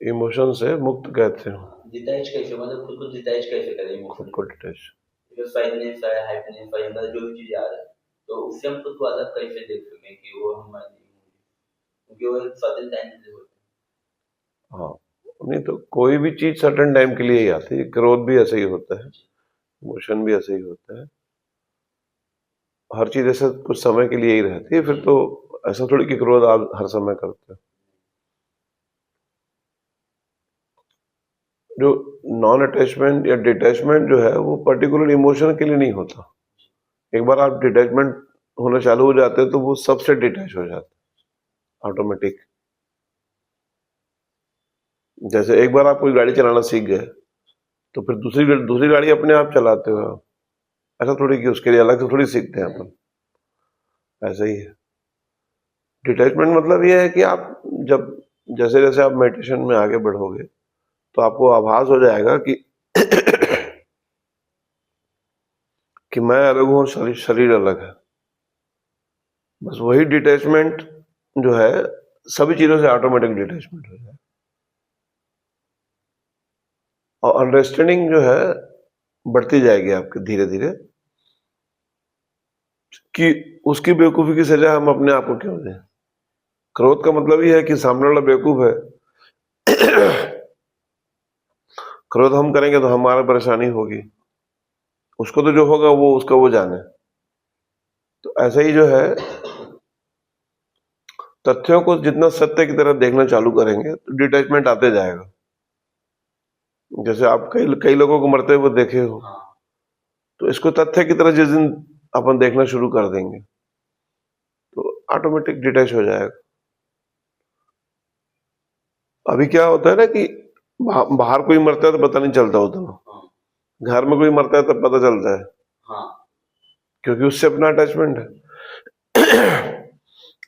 Emotion से मुक्त कहते हो? डिटैच कैसे, मतलब खुद को डिटैच कैसे करें खुद इमोशन को से? डिटैच। जैसे सैडनेस है, हैप्पीनेस है, अंदर जो भी चीज़ें आ रहा है, तो उससे हम खुद को अलग कैसे देख सकें कि वो हमारे नहीं होंगे? क्योंकि वो एक सर्टेन टाइम के लिए होते हाँ, नहीं तो कोई भी चीज सर्टेन टाइम के लिए ही आती है, क्रोध भी ऐसे ही होता है, हैं। जी। इमोशन भी ऐसे ही होता है, हर चीज ऐसे कुछ समय के लिए ही रहती है, फिर तो ऐसा थोड़ी कि क्रोध आप हर समय करते हो। जो नॉन अटैचमेंट या डिटैचमेंट जो है वो पर्टिकुलर इमोशन के लिए नहीं होता। एक बार आप डिटैचमेंट होना चालू हो जाते हैं तो वो सबसे डिटैच हो जाता है ऑटोमेटिक। जैसे एक बार आप कोई गाड़ी चलाना सीख गए तो फिर दूसरी गाड़ी अपने आप चलाते हो आप। ऐसा थोड़ी कि उसके लिए अलग से थोड़ी सीखते हैं अपन, ऐसा ही है। डिटैचमेंट मतलब ये है कि आप जब जैसे जैसे आप मेडिटेशन में आगे बढ़ोगे तो आपको आभास हो जाएगा कि कि मैं अलग हूं और शरीर अलग है। बस वही डिटैचमेंट जो है सभी चीजों से ऑटोमेटिक डिटैचमेंट हो जाए। और अंडरस्टैंडिंग जो है बढ़ती जाएगी आपकी धीरे धीरे, कि उसकी बेवकूफी की सजा हम अपने आप को क्यों दें। क्रोध का मतलब ये है कि सामने वाला बेवकूफ है। क्रोध हम करेंगे तो हमारा परेशानी होगी, उसको तो जो होगा वो उसका वो जाने। तो ऐसा ही जो है, तथ्यों को जितना सत्य की तरह देखना चालू करेंगे तो डिटैचमेंट आते जाएगा। जैसे आप कई कई लोगों को मरते हुए देखे हो, हाँ। तो इसको तथ्य की तरह जिस दिन अपन देखना शुरू कर देंगे तो ऑटोमेटिक डिटैच हो जाएगा। अभी क्या होता है ना कि बाहर कोई मरता है तो पता नहीं चलता होता, हाँ। घर में कोई मरता है तब पता चलता है, हाँ। क्योंकि उससे अपना अटैचमेंट है।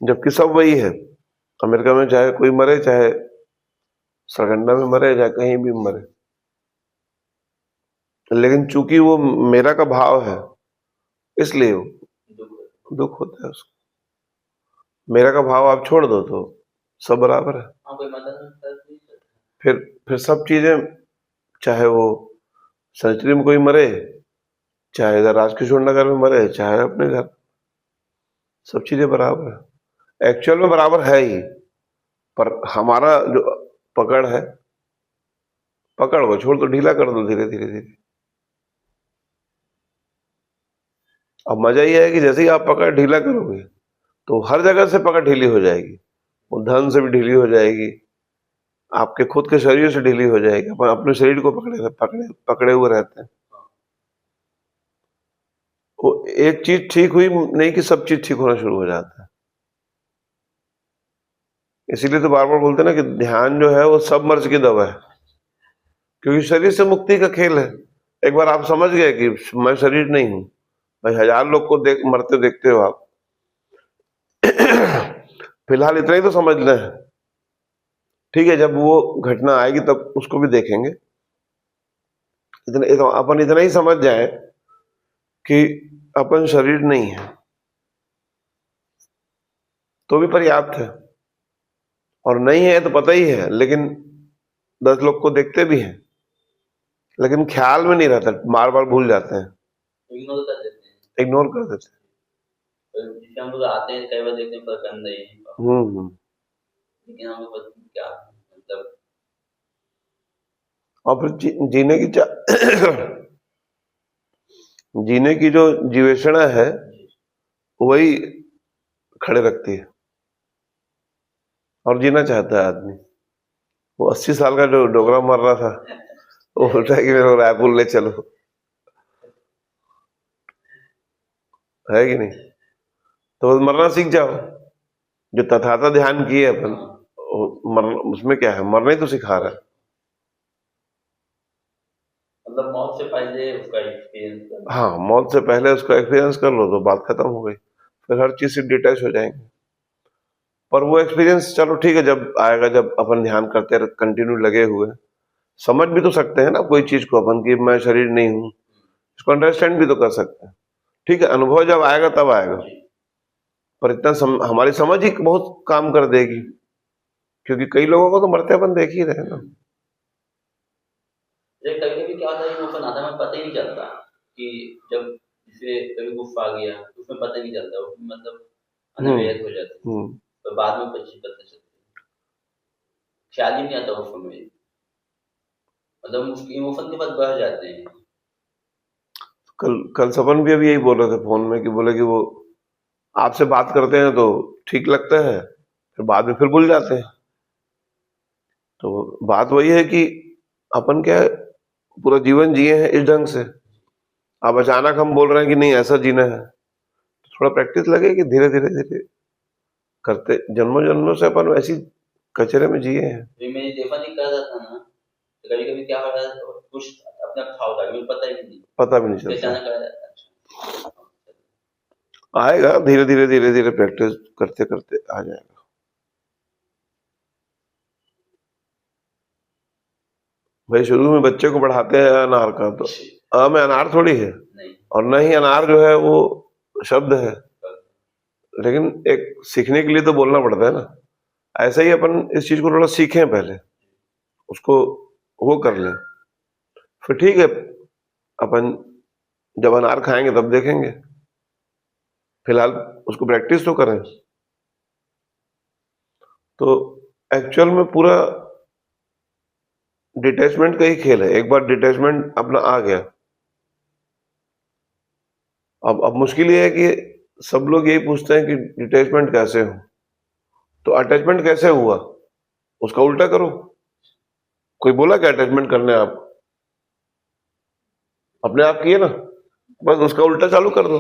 जबकि सब वही है। अमेरिका में चाहे कोई मरे, चाहे सरगंडा में मरे, चाहे कहीं भी मरे, लेकिन चूंकि वो मेरा का भाव है इसलिए वो दुःख। दुख होता है उसको। मेरा का भाव आप छोड़ दो तो सब बराबर है। हाँ, कोई मदद कर नहीं सकता। फिर सब चीजें, चाहे वो सर्जरी में कोई मरे, चाहे इधर राजकिशोर नगर में मरे, चाहे अपने घर, सब चीजें बराबर है, एक्चुअल में बराबर है ही। पर हमारा जो पकड़ है, पकड़ को छोड़ दो, ढीला कर दो धीरे धीरे धीरे। अब मजा ये है कि जैसे ही आप पकड़ ढीला करोगे तो हर जगह से पकड़ ढीली हो जाएगी। वो धन से भी ढीली हो जाएगी, आपके खुद के शरीर से ढीली हो जाएगी। अपन अपने शरीर को पकड़े पकड़े पकड़े हुए रहते हैं। वो एक चीज ठीक हुई नहीं कि सब चीज ठीक होना शुरू हो जाता है। इसीलिए तो बार बार बोलते हैं ना कि ध्यान जो है वो सब मर्ज की दवा है, क्योंकि शरीर से मुक्ति का खेल है। एक बार आप समझ गए कि मैं शरीर नहीं हूं, भाई हजार लोग को मरते देखते हो आप। फिलहाल इतना ही तो समझ लें, ठीक है, जब वो घटना आएगी तब उसको भी देखेंगे। इतना अपन इतना ही समझ जाए कि अपन शरीर नहीं है तो भी पर्याप्त है, और नहीं है तो पता ही है, लेकिन 10 लोग को देखते भी हैं, लेकिन ख्याल में नहीं रहता, बार बार भूल जाते हैं, इग्नोर कर देते हैं। इग्नोर कर देते तो जिससे हम लोग आते हैं, कई बार देखते हैं पसंद नहीं है, हैं। लेकिन हमें पता नहीं क्या मतलब। और फिर जीने की जीने की जो जीवेषणा है वही खड़े रखती है, और जीना चाहता है आदमी। वो 80 साल का जो डोगरा मर रहा था, वो बोल रहा है कि मेरे को रायपुर ले चलो, है कि नहीं? तो बस मरना सीख जाओ। जो तथाता ध्यान किए अपन, उसमें क्या है, मरना ही तो सिखा रहा है। मतलब मौत से पहले उसका एक्सपीरियंस करना। हाँ, मौत से पहले उसका एक्सपीरियंस कर लो तो बात खत्म हो गई, फिर हर चीज से डिटैच हो जाएंगे। पर वो एक्सपीरियंस चलो ठीक है, जब आएगा, जब अपन ध्यान करते कंटिन्यू लगे हुए, समझ भी तो सकते हैं ना कोई चीज को अपन कि मैं शरीर नहीं हूं, इसको अंडरस्टैंड भी तो कर सकते हैं। ठीक है, अनुभव जब आएगा तब आएगा, पर इतना हमारी समझ ही बहुत काम कर देगी। क्योंकि कई लोगों को तो मरते अपन देख ही रहे हैं ना। कभी कभी क्या होता है, इमोशन आता है, हमें पता ही नहीं चलता कि जब जैसे कभी गुस्सा आ गया तो उसमें पता ही नहीं चलता, उसमें मतलब हम्म। अनअवेयर हो जाते हैं, हम्म। तो बाद में पता चलता है, ख्याल ही नहीं आता उस समय, मतलब इमोशन के बाद बह जाते हैं। कल कल सपन भी अभी यही बोल रहे थे फोन में कि बोले कि वो आपसे बात करते हैं तो ठीक लगता है, फिर बाद में फिर भूल जाते हैं। तो बात वही है कि अपन क्या है, पूरा जीवन जिए हैं इस ढंग से, अब अचानक हम बोल रहे हैं कि नहीं ऐसा जीना है, तो थोड़ा प्रैक्टिस लगेगी, धीरे धीरे धीरे करते जन्मों जन्मों से अपन वैसी कचरे में जिए हैं। फिर मेरी देखा नहीं कर रहा था ना, तो कभी कभी क्या हो रहा है, तो कुछ अपने आप था होता है, मुझे पता ही नहीं, पता भी नहीं फिर चलता। अचानक आ जाता है, अच्छा। आएगा धीरे धीरे धीरे धीरे, प्रैक्टिस करते करते आ जाएगा। भाई शुरू में बच्चे को पढ़ाते हैं अनार का, तो अ में अनार थोड़ी है, नहीं, और न ही अनार जो है वो शब्द है, लेकिन एक सीखने के लिए तो बोलना पड़ता है ना। ऐसा ही अपन इस चीज को थोड़ा सीखें पहले, उसको वो कर लें, फिर ठीक है, अपन जब अनार खाएंगे तब देखेंगे, फिलहाल उसको प्रैक्टिस तो करें। तो एक्चुअल में पूरा डिटैचमेंट का ही खेल है, एक बार डिटैचमेंट अपना आ गया, अब मुश्किल ये है कि सब लोग यही पूछते हैं कि डिटैचमेंट कैसे हो, तो अटैचमेंट कैसे हुआ उसका उल्टा करो। कोई बोला क्या अटैचमेंट करने, आप अपने आप किए ना, बस उसका उल्टा चालू कर दो।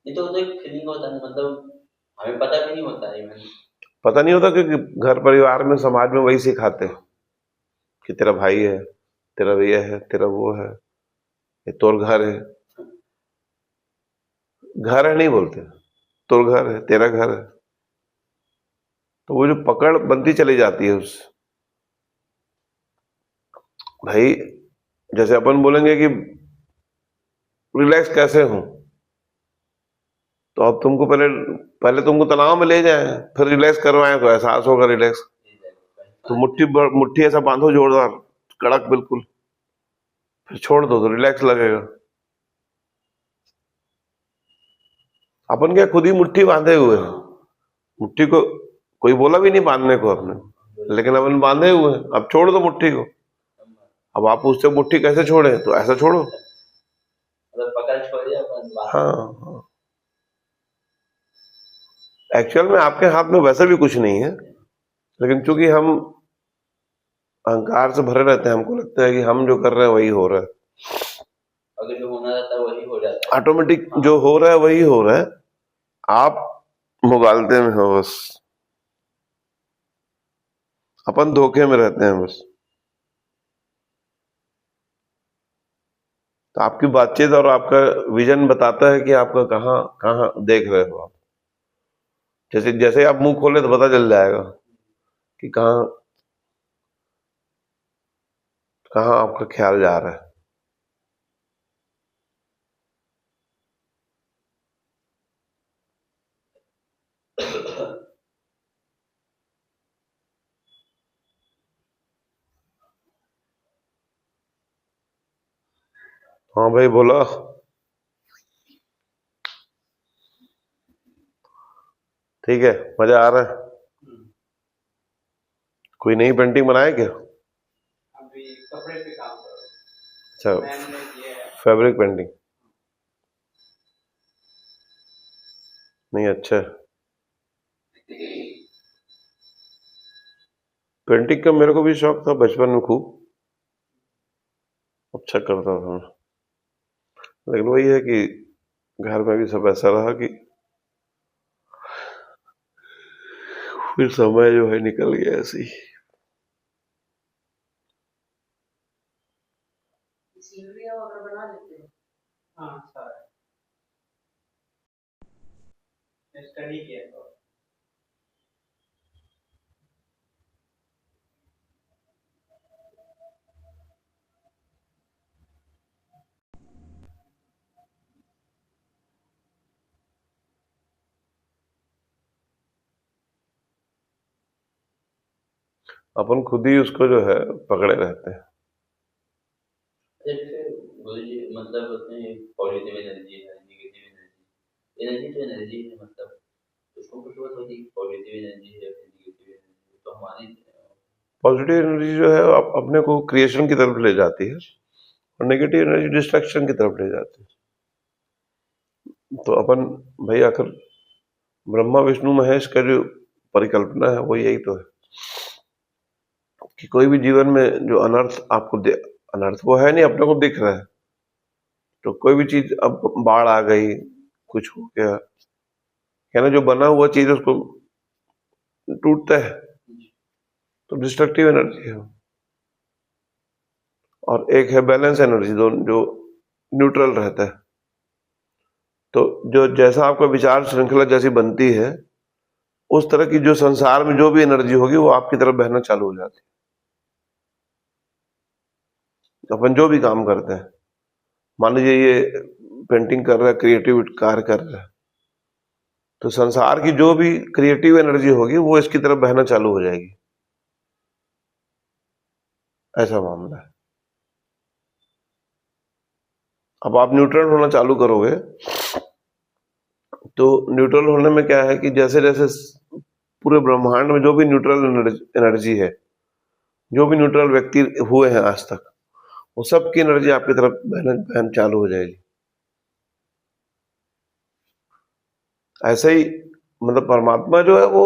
ये तो एक फीलिंग होता है, मतलब हमें पता भी नहीं होता है इवन। पता नहीं होता क्योंकि घर परिवार में समाज में वही सिखाते हैं कि तेरा भाई है, तेरा ये है, तेरा वो है, ये तोर घर है। घर है नहीं बोलते, तोर घर है, तेरा घर है। तो वो जो पकड़ बनती चली जाती है उस, भाई जैसे अपन बोलेंगे कि रिलैक्स कैसे हो, तो अब तुमको पहले पहले तुमको तनाव में ले जाए, फिर रिलैक्स करवाएं तो एहसास होगा रिलैक्स। तो मुट्ठी ऐसा बांधो जोरदार, कड़क बिल्कुल, फिर छोड़ दो तो रिलैक्स लगेगा। अपन क्या खुद ही मुट्ठी बांधे हुए हैं, मुट्ठी को कोई बोला भी नहीं बांधने को अपने, लेकिन अपन बांधे हुए हैं, अब छोड़ दो मुट्ठी को। अब आप पूछते हो मुट्ठी कैसे छोड़े, तो ऐसा छोड़ो। मतलब पकड़ छोड़िए अपन बात। हाँ हाँ, एक्चुअल में आपके हाथ में वैसा भी कुछ नहीं है, लेकिन चूंकि हम अहंकार से भरे रहते हैं, हमको लगता है कि हम जो कर रहे हैं वही हो रहा है, अगर जो होना रहता है वही हो जाता है। ऑटोमेटिक जो हो रहा है वही हो रहा है, आप मुगालते में हो बस, अपन धोखे में रहते हैं बस। तो आपकी बातचीत और आपका विजन बताता है कि आपका कहाँ कहाँ देख रहे हो आप। जैसे जैसे आप मुंह खोले तो पता चल जाएगा कि कहाँ कहाँ आपका ख्याल जा रहा है। हाँ भाई बोला। ठीक है, मजा आ रहा है। कोई नई पेंटिंग बनाए क्या? अभी कपड़े पे काम कर रहा अच्छा, हूँ, मैंने ये है। फैब्रिक पेंटिंग, नहीं अच्छा है। पेंटिंग का मेरे को भी शौक था बचपन में खूब, अच्छा करता था मैं, लेकिन वही है कि घर में भी सब ऐसा रहा कि फिर समय जो है निकल गया ऐसे ही। सीनरी वगैरह बना लेते हैं। हाँ सारा स्टडी किया था। अपन खुद ही उसको जो है पकड़े रहते हैं। जैसे गुरु जी मतलब होते हैं पॉजिटिव एनर्जी है, नेगेटिव एनर्जी। एनर्जी तो एनर्जी है, मतलब उसको कुछ बात होगी पॉजिटिव एनर्जी है फिर नेगेटिव एनर्जी, तो हमारी पॉजिटिव एनर्जी जो है अपने को क्रिएशन की तरफ ले जाती है और नेगेटिव एनर्जी डिस्ट्रक्शन की तरफ ले जाती है। तो अपन भाई आखिर ब्रह्मा विष्णु महेश का जो परिकल्पना है वो यही तो है कि कोई भी जीवन में जो अनर्थ आपको अनर्थ वो है नहीं, अपने को दिख रहा है। तो कोई भी चीज, अब बाढ़ आ गई, कुछ हो गया, है ना, जो बना हुआ चीज उसको टूटता है, तो डिस्ट्रक्टिव एनर्जी है। और एक है बैलेंस एनर्जी, जो न्यूट्रल रहता है। तो जो जैसा आपका विचार श्रृंखला जैसी बनती है, उस तरह की जो संसार में जो भी एनर्जी होगी वो आपकी तरफ बहना चालू हो जाती है। अपन जो भी काम करते हैं, मान लीजिए ये पेंटिंग कर रहा है, क्रिएटिव कार्य कर रहा है, तो संसार की जो भी क्रिएटिव एनर्जी होगी वो इसकी तरफ बहना चालू हो जाएगी। ऐसा मामला है। अब आप न्यूट्रल होना चालू करोगे, तो न्यूट्रल होने में क्या है कि जैसे जैसे पूरे ब्रह्मांड में जो भी न्यूट्रल एनर्जी है, जो भी न्यूट्रल व्यक्ति हुए हैं आज तक, वो सब की एनर्जी आपकी तरफ बहना चालू हो जाएगी। ऐसे ही मतलब परमात्मा जो है वो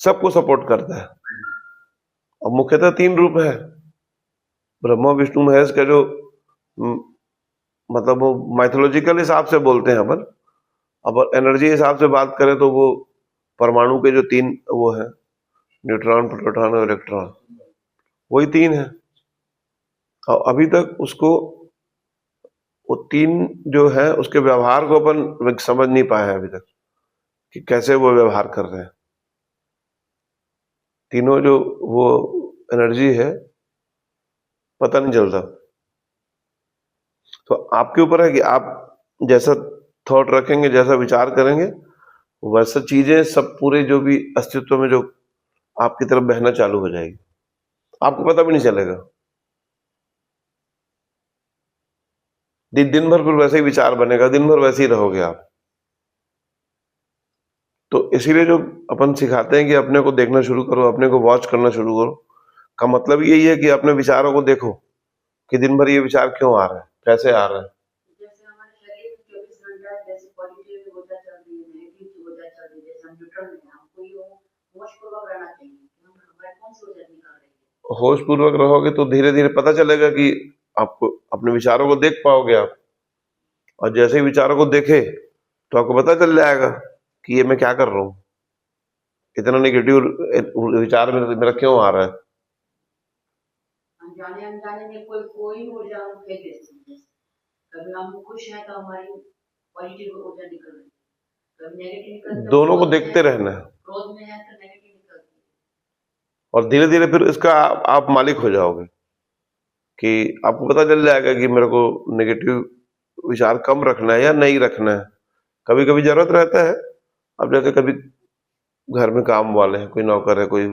सबको सपोर्ट करता है। और मुख्यतः 3 रूप है, ब्रह्मा विष्णु महेश का जो मतलब वो माइथोलॉजिकल हिसाब से बोलते हैं अपन। अब एनर्जी हिसाब से बात करें तो वो परमाणु के जो 3 वो है, न्यूट्रॉन, प्रोटॉन और इलेक्ट्रॉन, वही 3 है। और अभी तक उसको वो 3 जो है उसके व्यवहार को अपन समझ नहीं पाए हैं अभी तक कि कैसे वो व्यवहार कर रहे हैं। तीनों जो वो एनर्जी है पता नहीं चलता। तो आपके ऊपर है कि आप जैसा थॉट रखेंगे, जैसा विचार करेंगे, वैसा चीजें सब पूरे जो भी अस्तित्व में जो आपकी तरफ बहना चालू हो जाएगी, आपको पता भी नहीं चलेगा। दिन भर फिर वैसे ही विचार बनेगा, दिन भर वैसे ही रहोगे आप। तो इसीलिए जो अपन सिखाते हैं कि अपने को देखना शुरू करो, अपने को वॉच करना शुरू करो, का मतलब यही है कि अपने विचारों को देखो कि दिन भर ये विचार क्यों आ रहा है, कैसे आ रहा है। जैसे हमारे शरीर में 24 घंटा जैसे पॉजिटिव ऊर्जा चल रही है, नेगेटिव ऊर्जा चल रही है, जैसे हम न्यूट्रल में हैं, हमको ये होशपूर्वक रहना चाहिए कि हम हमारे कौन सी ऊर्जा निकल रही है। होश पूर्वक रहोगे तो धीरे धीरे पता चलेगा कि आपको अपने विचारों को देख पाओगे आप। और जैसे ही विचारों को देखे तो आपको पता चल जाएगा कि ये मैं क्या कर रहा हूँ, इतना नेगेटिव विचार मेरा क्यों आ रहा है। अनजाने अनजाने में कोई कोई ऊर्जा हम फेंक देते हैं। कभी हम खुश हैं तो हमारी पॉजिटिव ऊर्जा निकल रही है, कभी नेगेटिव निकलती है। दोनों को देखते रहना है, क्रोध में है तो नेगेटिव निकलती है। और धीरे धीरे फिर इसका आप मालिक हो जाओगे कि आपको पता चल जाएगा कि मेरे को नेगेटिव विचार कम रखना है या नहीं रखना है। कभी कभी जरूरत रहता है, अब जैसे कभी घर में काम वाले हैं, कोई नौकर है, कोई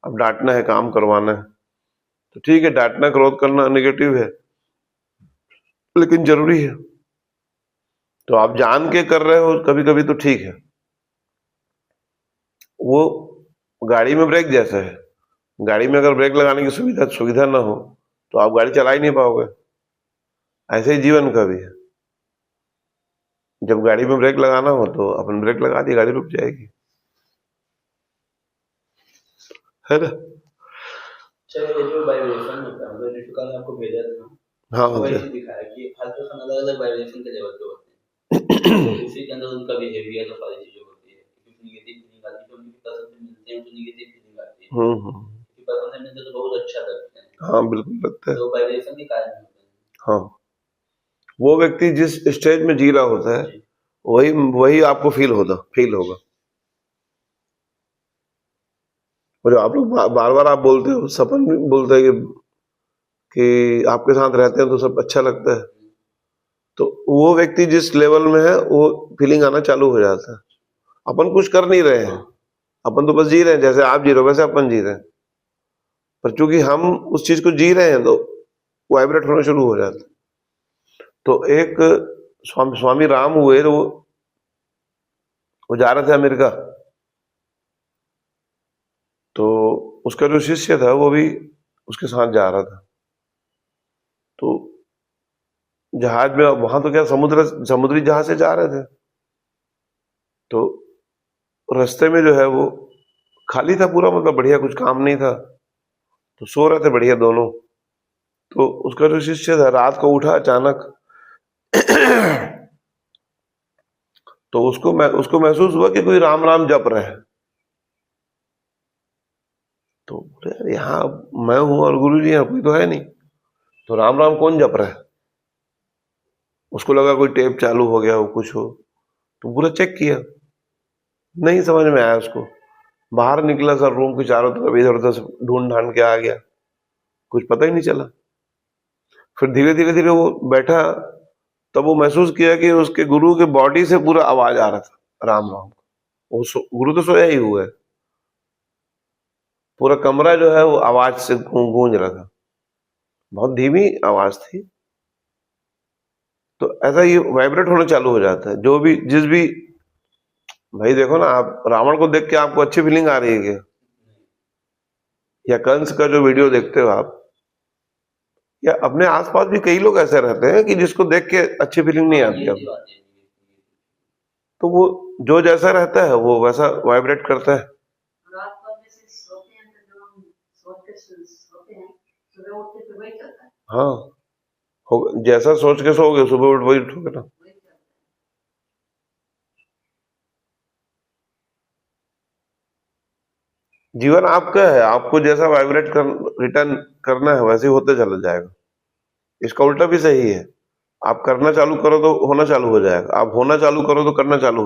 अब डांटना है, काम करवाना है, तो ठीक है, डांटना क्रोध करना नेगेटिव है लेकिन जरूरी है। तो आप जान के कर रहे हो कभी कभी तो ठीक है। वो गाड़ी में ब्रेक जैसा है, गाड़ी में अगर ब्रेक लगाने की सुविधा ना हो तो आप गाड़ी चला ही नहीं पाओगे। ऐसे ही जीवन का भी है, जब गाड़ी में ब्रेक लगाना हो तो अपन ब्रेक लगा दी, गाड़ी रुक जाएगी, है ना। चलो ये जो वाइब्रेशन होता है, मतलब जिसको कल आपको भेजा था, हाँ वो हाँ ऐसे दिखाया कि हर पर्सन अलग अलग वाइब्रेशन के लेवल पे होते हैं, तो उसी के अंदर उनका बिहेवियर और सारी चीजें होती है। कुछ नेगेटिव फीलिंग आती है, जो उनकी पर्सन से मिलते हैं तो नेगेटिव फीलिंग आती है, क्योंकि पर्सन से मिलते तो बहुत अच्छा लगता है। हाँ बिल्कुल लगता है। तो वाइब्रेशन के कारण होते हैं। हाँ, वो व्यक्ति जिस स्टेज में जी रहा होता है जी। वही वही आपको फील होगा। और जो आप लोग बार बार आप बोलते हो, सपन भी बोलते हैं कि आपके साथ रहते हैं तो सब अच्छा लगता है, तो वो व्यक्ति जिस लेवल में है वो फीलिंग आना चालू हो जाता है। अपन कुछ कर नहीं रहे हैं, अपन तो बस जी रहे हैं, जैसे आप जी रहे हो वैसे अपन जी रहे हैं। पर चूंकि हम उस चीज को जी रहे हैं तो वाइब्रेट होना शुरू हो जाता है। तो एक स्वामी राम हुए, तो वो जा रहे थे अमेरिका, तो उसका जो शिष्य था वो भी उसके साथ जा रहा था। तो जहाज में, वहां तो क्या समुद्री जहाज से जा रहे थे, तो रास्ते में जो है वो खाली था पूरा, मतलब बढ़िया, कुछ काम नहीं था, तो सो रहे थे बढ़िया दोनों। तो उसका जो शिष्य था रात को उठा अचानक तो उसको महसूस हुआ कि कोई राम राम जप रहा है। तो बोले यार, यहाँ मैं हूं और गुरु जी यहाँ कोई तो है नहीं, तो राम राम कौन जप रहा है। उसको लगा कोई टेप चालू हो गया हो, कुछ हो, तो पूरा चेक किया, नहीं समझ में आया उसको। बाहर निकला, सर रूम के चारों तरफ इधर उधर से ढूंढ ढांड के आ गया, कुछ पता ही नहीं चला। फिर धीरे धीरे धीरे वो बैठा, तब वो महसूस किया कि उसके गुरु के बॉडी से पूरा आवाज आ रहा था राम राम। वो गुरु तो सोया ही हुआ है, पूरा कमरा जो है वो आवाज से गूंज रहा था, बहुत धीमी आवाज थी। तो ऐसा ही वाइब्रेट होना चालू हो जाता है। जो भी जिस भी, भाई देखो ना, आप रावण को देख के आपको अच्छी फीलिंग आ रही है क्या? या कंस का जो वीडियो देखते हो आप, या अपने आसपास भी कई लोग ऐसे रहते हैं कि जिसको देख के अच्छी फीलिंग नहीं आती ये अब। बात है। तो वो जो जैसा रहता है वो वैसा वाइब्रेट करता है। रात को हम जैसे सोते हैं तो जो हम सोते हैं, सुबह उठते फिर वही चलता है, हाँ, हो, जैसा सोच के सोओगे सुबह उठ वही उठोगे ना। वही चलता है। जीवन आपका है, आपको जैसा वाइब्रेट रिटर्न करना है वैसे ही होते चला जाएगा। इसका उल्टा भी सही है, आप करना चालू करो तो होना चालू हो जाएगा, आप होना चालू करो तो करना चालू